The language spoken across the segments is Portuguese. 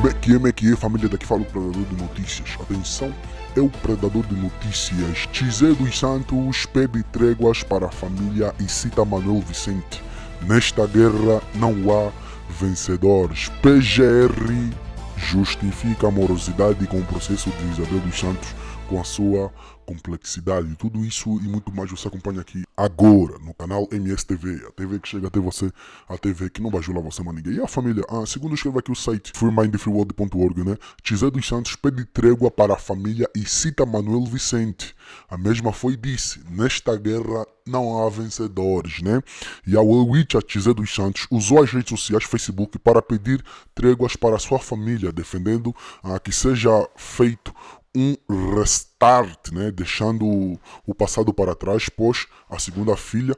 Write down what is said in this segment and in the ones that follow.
Como é que é, família? Daqui fala o Predador de Notícias. Atenção, é o Predador de Notícias. José dos Santos pede tréguas para a família e cita Manuel Vicente. Nesta guerra não há vencedores. PGR justifica a morosidade com o processo de Isabel dos Santos com a sua complexidade. Tudo isso e muito mais você acompanha aqui agora no canal MSTV, a TV que chega até você, a TV que não vai jular você mais ninguém. E a família, segundo escreve aqui o site freemindfreeworld.org, né? José dos Santos pede trégua para a família e cita Manuel Vicente. A mesma foi disse, nesta guerra não há vencedores, né? E a Wicha José dos Santos usou as redes sociais Facebook para pedir tréguas para a sua família, defendendo que seja feito um restart, né, deixando o passado para trás, pois a segunda filha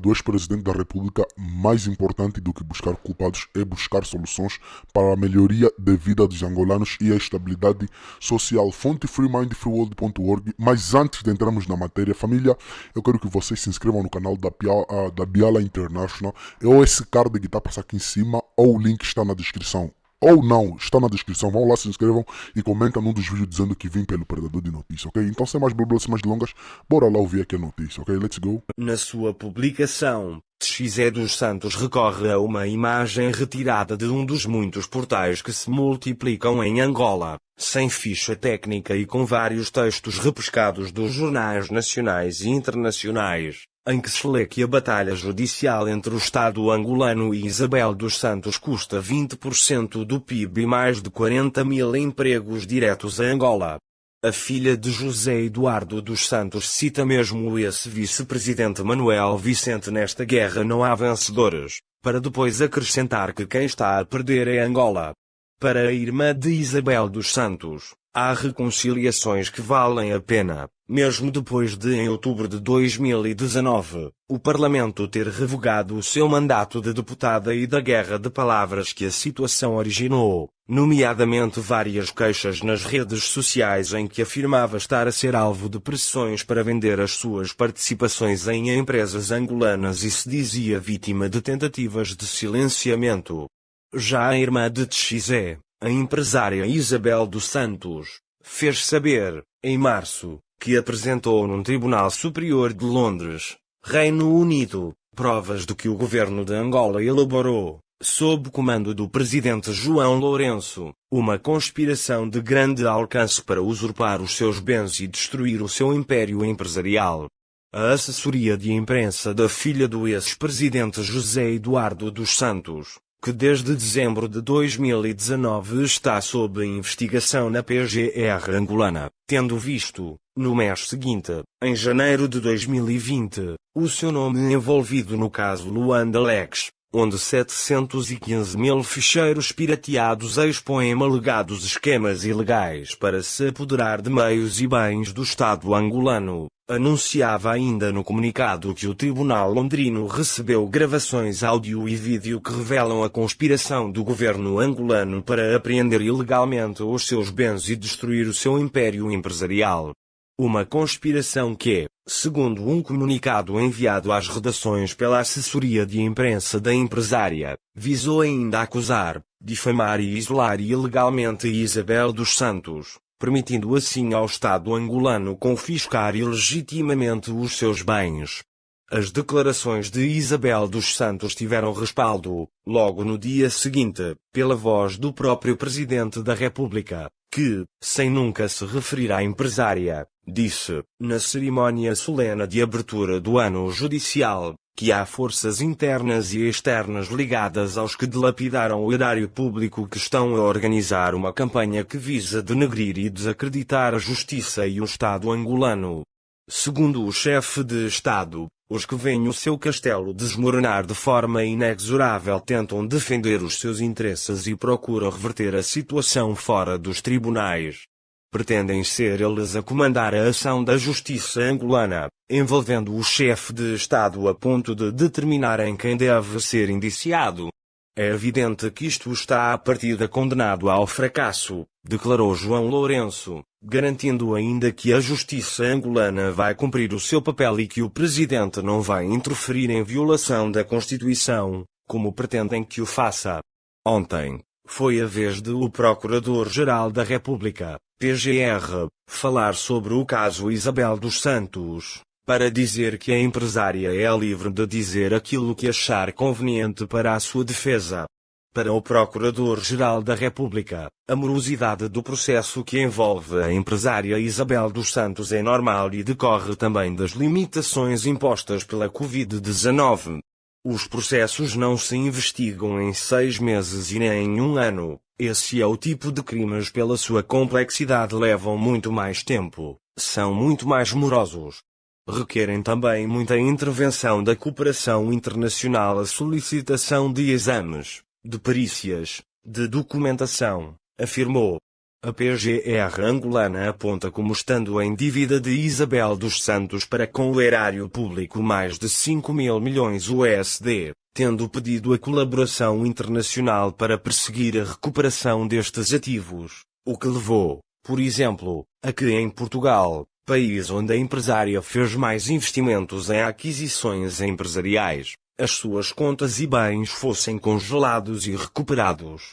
do ex-presidente da República, mais importante do que buscar culpados é buscar soluções para a melhoria da vida dos angolanos e a estabilidade social. Fonte freemindfreeworld.org. Mas antes de entrarmos na matéria, família, eu quero que vocês se inscrevam no canal da Biala International. Ou esse card que está passando aqui em cima, ou o link está na descrição. Ou não, está na descrição. Vão lá, se inscrevam e comentam num dos vídeos dizendo que vim pelo Predador de Notícias, ok? Então, sem mais blá, sem mais delongas, bora lá ouvir aqui a notícia, ok? Let's go. Na sua publicação, José dos Santos recorre a uma imagem retirada de um dos muitos portais que se multiplicam em Angola, sem ficha técnica e com vários textos repescados dos jornais nacionais e internacionais, em que se lê que a batalha judicial entre o Estado angolano e Isabel dos Santos custa 20% do PIB e mais de 40 mil empregos diretos a Angola. A filha de José Eduardo dos Santos cita mesmo o ex-vice-presidente Manuel Vicente: nesta guerra não há vencedores, para depois acrescentar que quem está a perder é Angola. Para a irmã de Isabel dos Santos, há reconciliações que valem a pena, mesmo depois de, em outubro de 2019, o Parlamento ter revogado o seu mandato de deputada e da guerra de palavras que a situação originou, nomeadamente várias queixas nas redes sociais em que afirmava estar a ser alvo de pressões para vender as suas participações em empresas angolanas e se dizia vítima de tentativas de silenciamento. Já a irmã de José, a empresária Isabel dos Santos, fez saber, em março, que apresentou num Tribunal Superior de Londres, Reino Unido, provas de que o governo de Angola elaborou, sob comando do presidente João Lourenço, uma conspiração de grande alcance para usurpar os seus bens e destruir o seu império empresarial. A assessoria de imprensa da filha do ex-presidente José Eduardo dos Santos, que desde dezembro de 2019 está sob investigação na PGR angolana, tendo visto, no mês seguinte, em janeiro de 2020, o seu nome envolvido no caso Luanda Lex, onde 715 mil ficheiros pirateados expõem alegados esquemas ilegais para se apoderar de meios e bens do Estado angolano. Anunciava ainda no comunicado que o tribunal londrino recebeu gravações áudio e vídeo que revelam a conspiração do governo angolano para apreender ilegalmente os seus bens e destruir o seu império empresarial. Uma conspiração que, segundo um comunicado enviado às redações pela assessoria de imprensa da empresária, visou ainda acusar, difamar e isolar ilegalmente Isabel dos Santos, permitindo assim ao Estado angolano confiscar ilegitimamente os seus bens. As declarações de Isabel dos Santos tiveram respaldo, logo no dia seguinte, pela voz do próprio Presidente da República, que, sem nunca se referir à empresária, disse, na cerimónia solene de abertura do ano judicial, que há forças internas e externas ligadas aos que dilapidaram o erário público que estão a organizar uma campanha que visa denegrir e desacreditar a justiça e o Estado angolano. Segundo o chefe de Estado, os que veem o seu castelo desmoronar de forma inexorável tentam defender os seus interesses e procuram reverter a situação fora dos tribunais. Pretendem ser eles a comandar a ação da justiça angolana, envolvendo o chefe de Estado a ponto de determinarem quem deve ser indiciado. É evidente que isto está à partida condenado ao fracasso, declarou João Lourenço, garantindo ainda que a justiça angolana vai cumprir o seu papel e que o presidente não vai interferir em violação da Constituição, como pretendem que o faça. Ontem, foi a vez de o Procurador-Geral da República, PGR, falar sobre o caso Isabel dos Santos, para dizer que a empresária é livre de dizer aquilo que achar conveniente para a sua defesa. Para o Procurador-Geral da República, a morosidade do processo que envolve a empresária Isabel dos Santos é normal e decorre também das limitações impostas pela Covid-19. Os processos não se investigam em 6 meses e nem em 1 ano. Esse é o tipo de crimes pela sua complexidade levam muito mais tempo, são muito mais morosos. Requerem também muita intervenção da cooperação internacional, a solicitação de exames, de perícias, de documentação, afirmou. A PGR angolana aponta como estando em dívida de Isabel dos Santos para com o erário público mais de 5.000 milhões USD, tendo pedido a colaboração internacional para perseguir a recuperação destes ativos, o que levou, por exemplo, a que em Portugal, país onde a empresária fez mais investimentos em aquisições empresariais, as suas contas e bens fossem congelados e recuperados.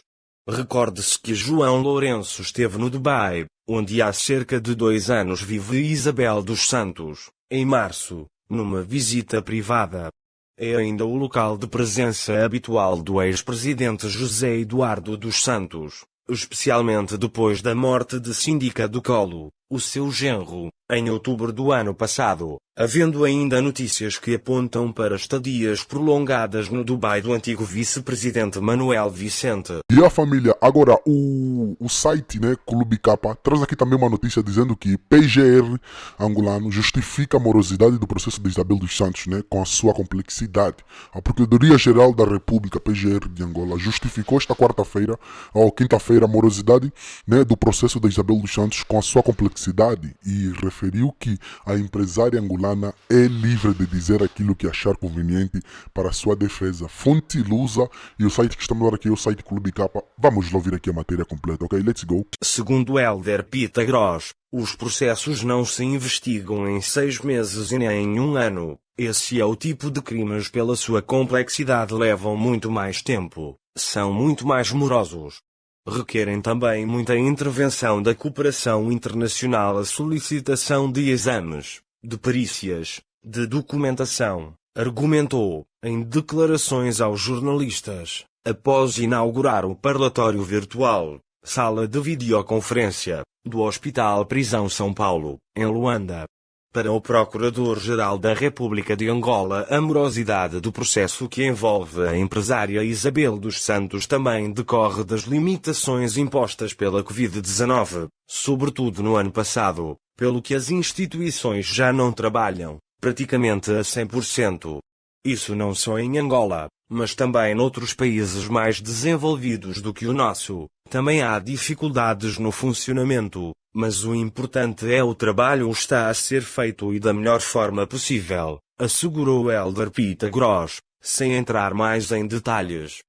Recorde-se que João Lourenço esteve no Dubai, onde há cerca de 2 anos vive Isabel dos Santos, em março, numa visita privada. É ainda o local de presença habitual do ex-presidente José Eduardo dos Santos, especialmente depois da morte de Síndica do Colo, o seu genro, em outubro do ano passado, havendo ainda notícias que apontam para estadias prolongadas no Dubai do antigo vice-presidente Manuel Vicente. E a família, agora o site, né, Clube Capa, traz aqui também uma notícia dizendo que PGR angolano justifica a morosidade do processo de Isabel dos Santos, né, com a sua complexidade. A Procuradoria-Geral da República, PGR de Angola, justificou esta quarta-feira, ou quinta-feira, a morosidade, né, do processo de Isabel dos Santos com a sua complexidade e referiu que a empresária angolana é livre de dizer aquilo que achar conveniente para a sua defesa. Fonte Lusa e o site que estamos a ver aqui é o site Clube Capa. Vamos ouvir aqui a matéria completa, ok? Let's go. Segundo Hélder Pita Gross, os processos não se investigam em 6 meses e nem em 1 ano. Esse é o tipo de crimes pela sua complexidade levam muito mais tempo, são muito mais morosos. Requerem também muita intervenção da cooperação internacional, a solicitação de exames, de perícias, de documentação, argumentou, em declarações aos jornalistas, após inaugurar o parlatório virtual, sala de videoconferência, do Hospital Prisão São Paulo, em Luanda. Para o Procurador-Geral da República de Angola, a morosidade do processo que envolve a empresária Isabel dos Santos também decorre das limitações impostas pela Covid-19, sobretudo no ano passado, pelo que as instituições já não trabalham, praticamente a 100%. Isso não só em Angola, mas também noutros países mais desenvolvidos do que o nosso. Também há dificuldades no funcionamento, mas o importante é o trabalho está a ser feito e da melhor forma possível, assegurou Hélder Pita Gross, sem entrar mais em detalhes.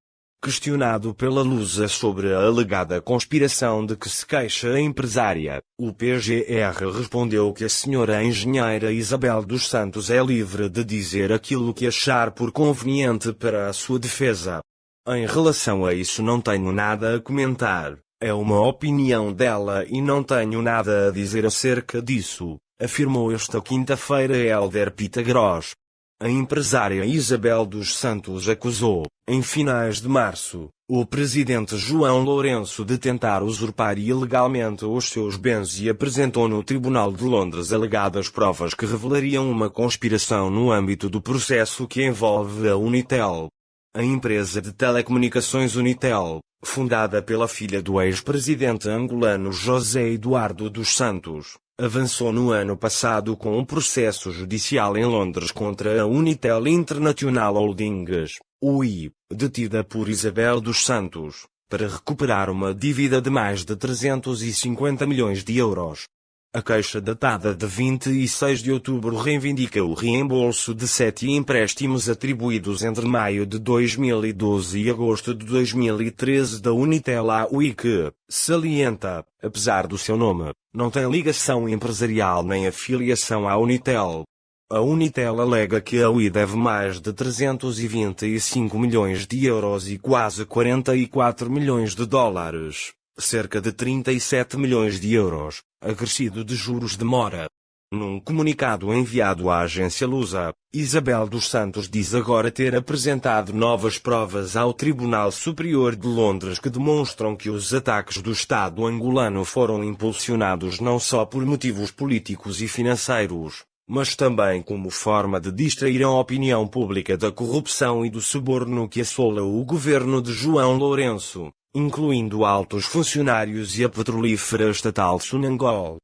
Questionado pela Lusa sobre a alegada conspiração de que se queixa a empresária, o PGR respondeu que a senhora engenheira Isabel dos Santos é livre de dizer aquilo que achar por conveniente para a sua defesa. Em relação a isso não tenho nada a comentar, é uma opinião dela e não tenho nada a dizer acerca disso, afirmou esta quinta-feira Hélder Pita Gross. A empresária Isabel dos Santos acusou, em finais de março, o presidente João Lourenço de tentar usurpar ilegalmente os seus bens e apresentou no Tribunal de Londres alegadas provas que revelariam uma conspiração no âmbito do processo que envolve a Unitel. A empresa de telecomunicações Unitel, fundada pela filha do ex-presidente angolano José Eduardo dos Santos, avançou no ano passado com um processo judicial em Londres contra a Unitel International Holdings, UI, detida por Isabel dos Santos, para recuperar uma dívida de mais de 350 milhões de euros. A queixa datada de 26 de outubro reivindica o reembolso de 7 empréstimos atribuídos entre maio de 2012 e agosto de 2013 da Unitel à UI que, salienta, apesar do seu nome, não tem ligação empresarial nem afiliação à Unitel. A Unitel alega que a Oi deve mais de 325 milhões de euros e quase 44 milhões de dólares, cerca de 37 milhões de euros, acrescido de juros de mora. Num comunicado enviado à agência Lusa, Isabel dos Santos diz agora ter apresentado novas provas ao Tribunal Superior de Londres que demonstram que os ataques do Estado angolano foram impulsionados não só por motivos políticos e financeiros, mas também como forma de distrair a opinião pública da corrupção e do suborno que assola o governo de João Lourenço, incluindo altos funcionários e a petrolífera estatal Sonangol.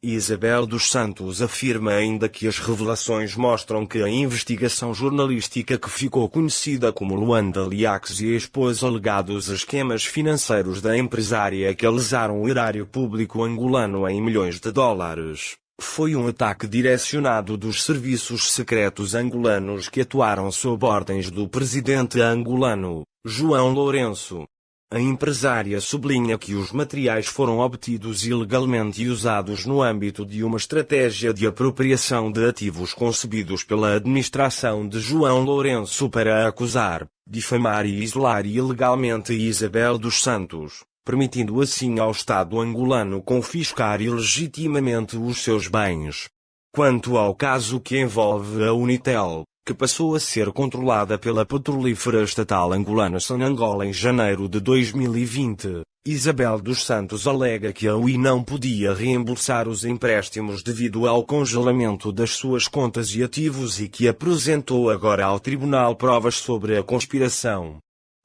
Isabel dos Santos afirma ainda que as revelações mostram que a investigação jornalística que ficou conhecida como Luanda Leaks expôs alegados esquemas financeiros da empresária que lesaram o erário público angolano em milhões de dólares. Foi um ataque direcionado dos serviços secretos angolanos que atuaram sob ordens do presidente angolano, João Lourenço. A empresária sublinha que os materiais foram obtidos ilegalmente e usados no âmbito de uma estratégia de apropriação de ativos concebidos pela administração de João Lourenço para acusar, difamar e isolar ilegalmente Isabel dos Santos, permitindo assim ao Estado angolano confiscar ilegitimamente os seus bens. Quanto ao caso que envolve a Unitel, que passou a ser controlada pela petrolífera estatal angolana Sonangol em janeiro de 2020, Isabel dos Santos alega que a Oi não podia reembolsar os empréstimos devido ao congelamento das suas contas e ativos e que apresentou agora ao tribunal provas sobre a conspiração.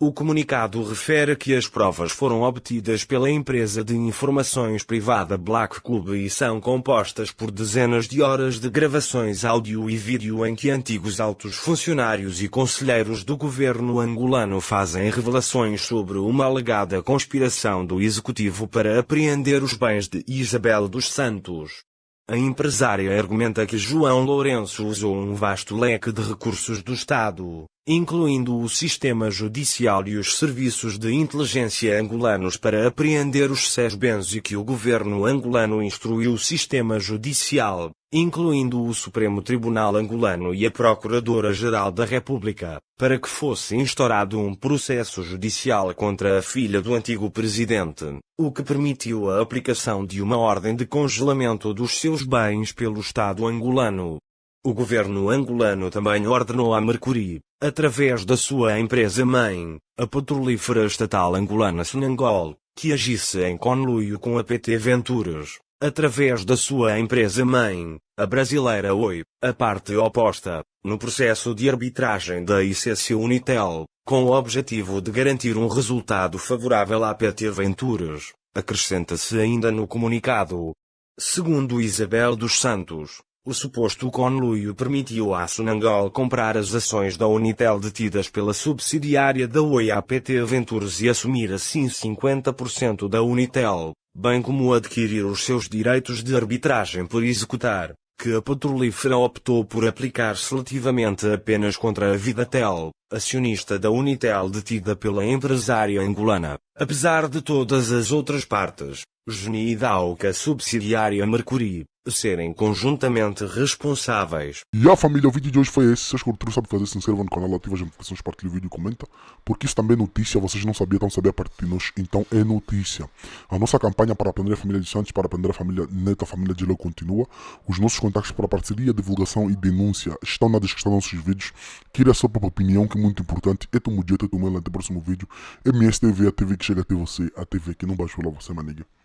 O comunicado refere que as provas foram obtidas pela empresa de informações privada Black Cube e são compostas por dezenas de horas de gravações áudio e vídeo em que antigos altos funcionários e conselheiros do governo angolano fazem revelações sobre uma alegada conspiração do executivo para apreender os bens de Isabel dos Santos. A empresária argumenta que João Lourenço usou um vasto leque de recursos do Estado, incluindo o sistema judicial e os serviços de inteligência angolanos para apreender os seus bens e que o governo angolano instruiu o sistema judicial, incluindo o Supremo Tribunal angolano e a Procuradora-Geral da República, para que fosse instaurado um processo judicial contra a filha do antigo presidente, o que permitiu a aplicação de uma ordem de congelamento dos seus bens pelo Estado angolano. O governo angolano também ordenou à Mercury, através da sua empresa-mãe, a petrolífera estatal angolana Sonangol, que agisse em conluio com a PT Ventures, através da sua empresa-mãe, a brasileira Oi, a parte oposta, no processo de arbitragem da ICC Unitel, com o objetivo de garantir um resultado favorável à PT Ventures, acrescenta-se ainda no comunicado. Segundo Isabel dos Santos, o suposto conluio permitiu à Sonangol comprar as ações da Unitel detidas pela subsidiária da Oi à PT Ventures e assumir assim 50% da Unitel, bem como adquirir os seus direitos de arbitragem por executar, que a petrolífera optou por aplicar seletivamente apenas contra a Vidatel, acionista da Unitel detida pela empresária angolana. Apesar de todas as outras partes, Geni e Dauca subsidiária Mercury, serem conjuntamente responsáveis. E a família, o vídeo de hoje foi esse. Se as curtiram, sabe fazer, se inscreva no canal, ativa as notificações, partilhe o vídeo e comenta. Porque isso também é notícia, vocês não sabiam, estão sabendo a partir de nós, então é notícia. A nossa campanha para aprender a família de Santos, para aprender a família Neto, a família de Leo continua. Os nossos contactos para parceria, divulgação e denúncia estão na descrição dos nossos vídeos. Queira a sua própria opinião, que é muito importante. É tu mudio, é tu até o próximo vídeo. MSTV, a TV que chega até você, a TV que não baixou lá você, maniga.